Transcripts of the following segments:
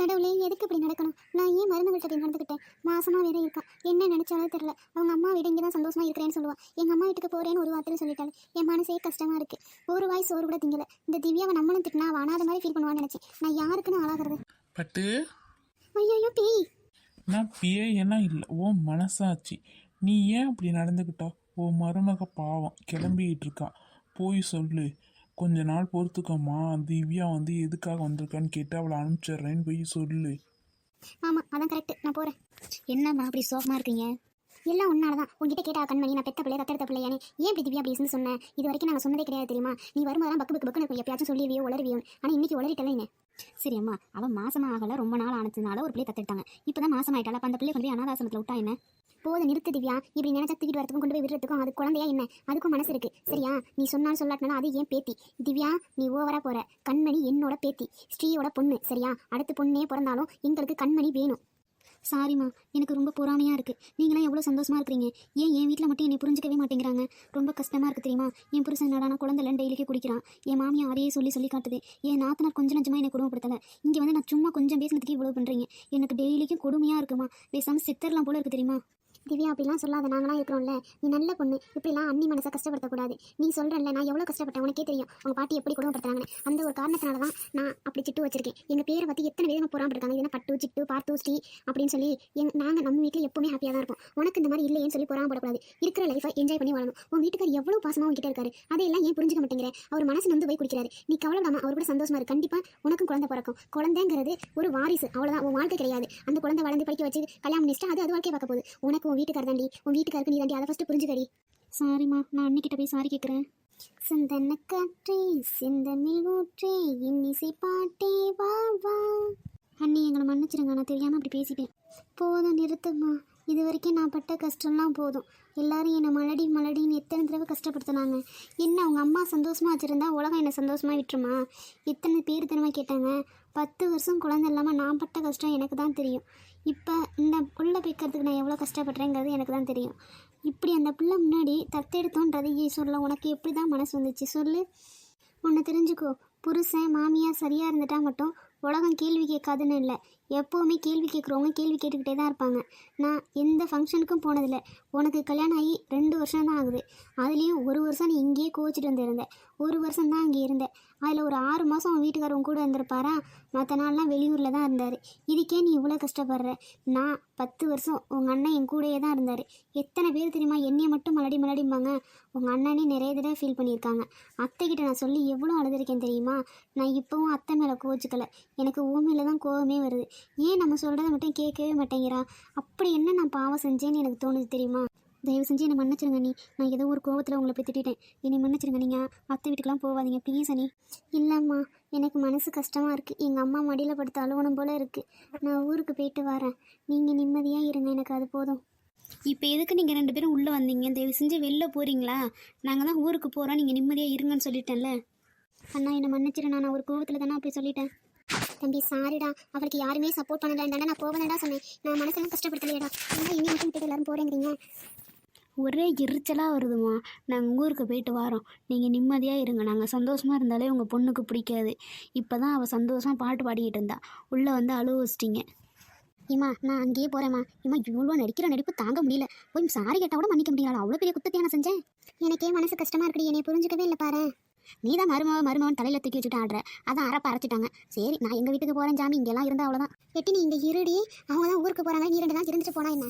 கடவுளே, எதுக்கு இப்படி நடக்கணும்? நான் ஏன் மருமகள்கிட்ட இப்படி நடந்துக்கிட்டேன்? மாசமா வேற இருக்கா, என்ன நினைச்சாலும் தெரியல. அவங்க அம்மா வீடு இங்கே தான் சந்தோஷமா இருக்கிறேன்னு சொல்லுவா. எங்க அம்மா வீட்டுக்கு போறேன்னு ஒரு வார்த்தையில சொல்லிட்டாள். என் மனசே கஷ்டமா இருக்கு. ஒரு வாய் சோறு கூட திங்கல. இந்த திவ்யாவை நம்மளும் திட்டினா அவ அனாத மாதிரி ஃபீல் பண்ணுவான்னு நினைச்சேன். நான் யாருக்குன்னு ஆளாகிறது? பட்டு ஐயோ பேய். நான் பேயெல்லாம் இல்லை, ஓ மனசாச்சு. நீ ஏன் அப்படி நடந்துக்கிட்டா? ஓ மருமக பாவம் கிளம்பிக்கிட்டு இருக்கா, போய் சொல்லு. கொஞ்ச நாள் பொறுத்துக்கம்மா, திவ்யா வந்து எதுக்காக வந்திருக்கான்னு கேட்டு அவளை அனுப்பிச்சிட்றேன்னு போய் சொல்லு. ஆமா, அதான் கரெக்ட். நான் போறேன். என்னம்மா அப்படி சோகமா இருக்கீங்க? எல்லாம் உன்னாலதான். உங்ககிட்ட கேட்டா கண்மணி, நான் பெத்த பிள்ளைய தத்தெடுத்த பிள்ளையானே ஏன் இப்படி திவ்யா அப்படின்னு சொன்னேன்? இது வரைக்கும் நாங்கள் சொன்னதே கிடையாது தெரியுமா? நீ வரும்போதெல்லாம் பக்கு பக்கு பக்குன்னு எப்பயாச்சும் சொல்லிவியோ உளருவியோ. ஆனால் இன்னைக்கு உளறிட்டல என்ன? சரி அம்மா, அவன் மாசமா ஆகல, ரொம்ப நாள் ஆனதுனால ஒரு பிள்ளை தத்தெடுத்தாங்க. இப்பதான் மாசம் ஆயிட்டால, அப்ப அந்த பிள்ளை கொண்டு போய் அனாதாசனத்துல விட்டா என்ன? போத நிறுத்து திவ்யா. இப்படி நினைச்சா தூக்கிட்டு வரதுக்கும் கொண்டு போய் விடுறதுக்கும் அது குழந்தையா என்ன? அதுக்கும் மனசு இருக்கு சரியா? நீ சொன்னாலும் சொல்லாட்டினாலும் அது ஏன் பேத்தி. திவ்யா, நீ ஓவரா போற. கண்மணி என்னோட பேத்தி, ஸ்ரீயோட பொண்ணு சரியா? அடுத்து பொண்ணே பிறந்தாலும் எங்களுக்கு கண்மணி வேணும். சாரிம்மா, எனக்கு ரொம்ப பொறாமையாக இருக்குது. நீங்களாம் எவ்வளோ சந்தோஷமாக இருக்கிறீங்க. ஏன் என் வீட்டில் மட்டும் என்னை புரிஞ்சிக்கவே மாட்டேங்கிறாங்க? ரொம்ப கஷ்டமாக இருக்குது தெரியுமா? என் புருஷன் என்னடா குழந்தைல டெய்லிக்கு குடிக்கிறான். என் மாமியா அதையே சொல்லி காட்டுது. என் நாத்தனார் கொஞ்சம் நஞ்சமாக என்னை கொடுமைப்படுத்தலை. இங்கே வந்து நான் சும்மா கொஞ்சம் பேசினதுக்கு இவ்வளோ பண்ணுறீங்க. எனக்கு டெய்லிக்கும் கொடுமையாக இருக்குமா? பேசாமல் சித்தர்லாம் போல இருக்குது தெரியுமா? திவ்யா, அப்படிலாம் சொல்லாத. நாங்களாம் இருக்கிறோம்ல. நீ நல்ல பொண்ணு, இப்படிலாம் அண்ணி மனசை கஷ்டப்படுத்தக்கூடாது. நீ சொல்கிறல்ல, நான் எவ்வளோ கஷ்டப்பட்டேன் உனக்கே தெரியும். அவங்க பாட்டி எப்படி கொடுமைப்படுத்துறாங்கன்னு. அந்த ஒரு காரணத்தினால தான் நான் அப்படி சிட்டு வச்சிருக்கேன். எங்கள் பேரை பற்றி எத்தனை பேர் நம்ம போராமல் இருக்காங்க. ஏன்னா பட்டு, சிட்டு, பார்த்து, ஸ்ரீ அப்படின்னு சொல்லி நாங்கள் நம்ம வீட்டில் எப்பவுமே ஹாப்பியாக தான் இருப்போம். உனக்கு இந்த மாதிரி இல்லையேன்னு சொல்லி போராமப்படக்கூடாது. இருக்கிற லைஃபை என்ஜாய் பண்ணி வாழணும். உன் வீட்டுக்கார் எவ்வளோ பாசமாக உங்ககிட்ட இருக்காரு, அதையெல்லாம் ஏன் புரிஞ்சுக்க மாட்டேங்கிற? அவர் மனசு வந்து போய் குடிக்கிறாரு. நீ கவலைப்படாம அவர் கூட சந்தோஷமா இருக்கு. கண்டிப்பாக உனக்கும் குழந்தை பிறக்கும். குழந்தைங்கிறது ஒரு வாரிசு, அவ்வளோதான். உன் வாழ்க்கை கிடையாது. அந்த குழந்தை வளர்ந்து படிக்க வச்சு கல்யாணம் பண்ணிச்சுட்டு அது வாழ்க்கையை பார்க்க போகுது. உனக்கு உன் வீட்டுக்கார் தாண்டி, உன் வீட்டுக்காருக்கு நீ தாண்டி. அதை ஃபஸ்ட்டு புரிஞ்சுக்கடி. சாரிம்மா, நான் அன்னிக்கிட்ட போய் சாரி கேட்குறேன். சிந்தன காற்றே, சிந்தமிழ் ஊற்றே, இன்னிசை பாட்டே வா வா. அண்ணி, எங்களை மன்னிச்சிருங்க, நான் தெரியாமல் அப்படி பேசிட்டேன். போதும், நிறுத்துமா. இது வரைக்கும் நான் பட்ட கஷ்டம்லாம் போதும். எல்லாரும் என்னை மலடின்னு எத்தனை தடவை கஷ்டப்படுத்தினாங்க. என்ன அவங்க அம்மா சந்தோஷமாக வச்சுருந்தா உலகம் என்னை சந்தோஷமாக விட்டுருமா? எத்தனை பேர் தினமாக கேட்டாங்க. 10 வருஷம் குழந்தை இல்லாமல் நான் பட்ட கஷ்டம் எனக்கு தான் தெரியும். இப்போ இந்த பிள்ளை பெக்கிறதுக்கு நான் எவ்வளோ கஷ்டப்படுறேங்கிறது எனக்கு தான் தெரியும். இப்படி அந்த பிள்ளை முன்னாடி தத்தெடுத்தோன்றது ஈஸ்வரில் உனக்கு எப்படி தான் மனசு வந்துச்சு சொல்லு? ஒன்று தெரிஞ்சுக்கோ, புருஷன் மாமியார் சரியாக இருந்துட்டால் மட்டும் உலகம் கேள்வி கேட்காதுன்னு இல்லை. எப்போவுமே கேள்வி கேட்குறவங்க கேள்வி கேட்டுக்கிட்டே தான் இருப்பாங்க. நான் எந்த ஃபங்க்ஷனுக்கும் போனதில்லை. உனக்கு கல்யாணம் ஆகி 2 வருஷம் தான் ஆகுது. அதுலேயும் 1 வருஷம் நீ இங்கேயே கோச்சிட்டு வந்துருந்தேன். 1 வருஷம் தான் அங்கே இருந்தேன். அதில் ஒரு 6 மாதம் உன் வீட்டுக்காரவங்க கூட இருந்திருப்பாரா? மற்ற நாள்லாம் வெளியூரில் தான் இருந்தார். இதுக்கே நீ இவ்வளோ கஷ்டப்படுற. நான் 10 வருஷம் உங்கள் அண்ணன் என் கூடயே தான் இருந்தார். எத்தனை பேர் தெரியுமா என்னையை மட்டும் மலடிம்பாங்க. உங்கள் அண்ணனே நிறைய தடவை ஃபீல் பண்ணியிருக்காங்க. அத்தைக்கிட்ட நான் சொல்லி எவ்வளோ அழுதுருக்கேன் தெரியுமா? நான் இப்போவும் அத்தை மேலே கோச்சிக்கலை. எனக்கு ஊமையில் தான் கோவமே வருது. ஏன் நம்ம சொல்கிறத மட்டும் கேட்கவே மாட்டேங்கிறா? அப்படி என்ன நான் பாவம் செஞ்சேன்னு எனக்கு தோணுது தெரியுமா? தயவு செஞ்சு என்னை மன்னிச்சிருங்க நீ. நான் ஏதோ ஒரு கோவத்தில் உங்களை போய் திட்டேன். என்னை மன்னிச்சிருங்க. நீங்கள் அத்தை வீட்டுக்கெலாம் போகாதீங்க ப்ளீஸ் அனி. இல்லைம்மா, எனக்கு மனசு கஷ்டமாக இருக்குது. எங்கள் அம்மா மடியில் படுத்து அழுவணும் போல் இருக்குது. நான் ஊருக்கு போயிட்டு வரேன். நீங்கள் நிம்மதியாக இருங்க, எனக்கு அது போதும். இப்போ எதுக்கு நீங்கள் 2 பேரும் உள்ளே வந்தீங்க? தயவு செஞ்சு வெளில போகிறீங்களா? நாங்கள் தான் ஊருக்கு போகிறோம், நீங்கள் நிம்மதியாக இருங்கன்னு சொல்லிட்டேன்ல. அண்ணா, என்னை மன்னிச்சிரு. நான் ஒரு கோவத்தில் தானே அப்படி சொல்லிட்டேன். தம்பி சாரிடா, அவளுக்கு யாருமே சப்போர்ட் பண்ணலடா. நான் போவேன்டா சொன்னேன். நான் மனசெல்லாம் கஷ்டப்படுத்தலையடா. ஆனால் இனி மட்டும் விட்டுட்டு எல்லாரும் போகிறேங்கிறீங்க. ஒரே எரிச்சலாக வருதுமா. நாங்கள் ஊருக்கு போயிட்டு வரோம், நீங்கள் நிம்மதியாக இருங்க. நாங்கள் சந்தோஷமாக இருந்தாலே உங்கள் பொண்ணுக்கு பிடிக்காது. இப்போ தான் அவள் சந்தோஷமாக பாட்டு பாடிக்கிட்டு இருந்தா, உள்ளே வந்து அழுவ வச்சிட்டிங்க. ஏம்மா, நான் அங்கேயே போகிறேம்மா. ஏம்மா, இவ்வளோ நடிப்பு தாங்க முடியல. போய் சாரி கேட்டால் கூட மன்னிக்க முடியல. அவ்வளோ பெரிய குத்தத்தை நான் செஞ்சேன். எனக்கே மனசு கஷ்டமாக இருக்குடி. என்னை புரிஞ்சுக்கவே இல்லை பாரு. நீ தான் மருமவன் தலையில் தூக்கி வச்சுட்டு ஆடுற. அதான் அரைப்ப அரைச்சிட்டாங்க. சரி, நான் எங்கள் வீட்டுக்கு போகிறேன் ஜாமி. இங்கெல்லாம் இருந்தால் அவ்வளோதான். எட்டி நீ இங்கே இருடி. அவங்க தான் ஊருக்கு போகிறாங்க, நீ 2 நாள் இருந்துட்டு போனா என்ன?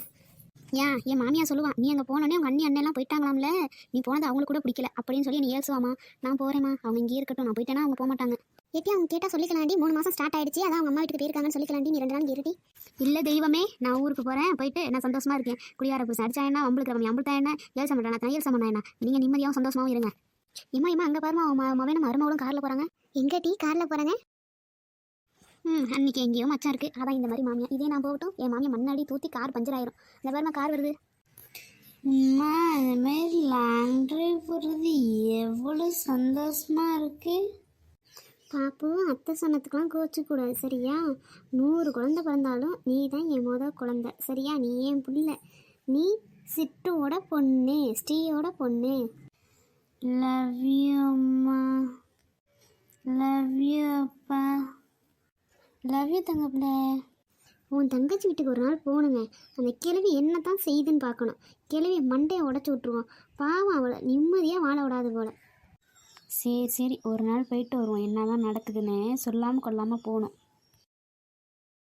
ஏன் என் மாமியா சொல்லுவான், நீ அங்கே போனோடனே உங்கள் அண்ணி அண்ணெல்லாம் போயிட்டாங்களாம்ல, நீ போனது அவங்களுக்கு கூட பிடிக்கல அப்படின்னு சொல்லி நீ ஏசுவாமா. நான் போகிறேம்மா, அவங்க இங்கே இருக்கட்டும். நான் போயிட்டேன்னா அவங்க போக மாட்டாங்க. எப்படி அவங்க கேட்டால் சொல்லிக்கலாண்டி. 3 மாதம் ஸ்டார்ட் ஆகிடுச்சு, அதான் அவங்க அம்மா வீட்டுக்கு போயிருக்காங்கன்னு சொல்லிக்கலாண்டி. நீ 2 நாள் இருடி. இல்லை தெய்வமே, நான் ஊருக்கு போகிறேன். போயிட்டு நான் சந்தோஷமாக இருக்கேன். குடியார புதுசு அடிச்சா என்ன, உங்களுக்கு ரவி அம்புட்டா என்ன, ஏழ்சம் பண்ணுறேன் ஏழ்சம் பண்ணா என்ன. நீங்கள் நிம்மதியாகவும் சந்தோஷமாகவும் இருங்க. ஏம்மா அங்கே பாருமா, மவனும் மருமகளும் காரில் போகிறாங்க. எங்கே டீ காரில் போகிறாங்க? அன்றைக்கி எங்கேயோ மச்சான் இருக்குது, அதான் இந்த மாதிரி மாமியா. இதே நான் போகட்டும், என் மாமியா மண்ணாடி தூத்தி கார் பஞ்சர் ஆயிரும். இந்த பாருமா கார் வருது. அதுமாரி லாங் ட்ரைவ் போகிறது எவ்வளோ சந்தோஷமாக இருக்குது. பாப்பு, அத்தை சொன்னதுக்கெலாம் கோச்சிக்கூடாது சரியா? 100 குழந்தை பிறந்தாலும் நீ தான் என் குழந்தை சரியா? நீ என் புள்ள. நீ சிட்டுவோட பொண்ணு, ஸ்ரீயோட பொண்ணு. லவ் யூ அம்மா, லவ் யூ அப்பா. லவ் யூ தங்க பிள்ளை. உன் தங்கச்சி வீட்டுக்கு ஒரு நாள் போகணுங்க. அந்த கிழவி என்ன தான் செய்யுதுன்னு பார்க்கணும். கிழவி மண்டையை உடச்சி விட்ருவோம். பாவம், அவளை நிம்மதியாக வாழ விடாது போல. சரி சரி, ஒரு நாள் போயிட்டு வருவோம், என்ன தான் நடக்குதுன்னு சொல்லாமல் கொள்ளாமல் போகணும்.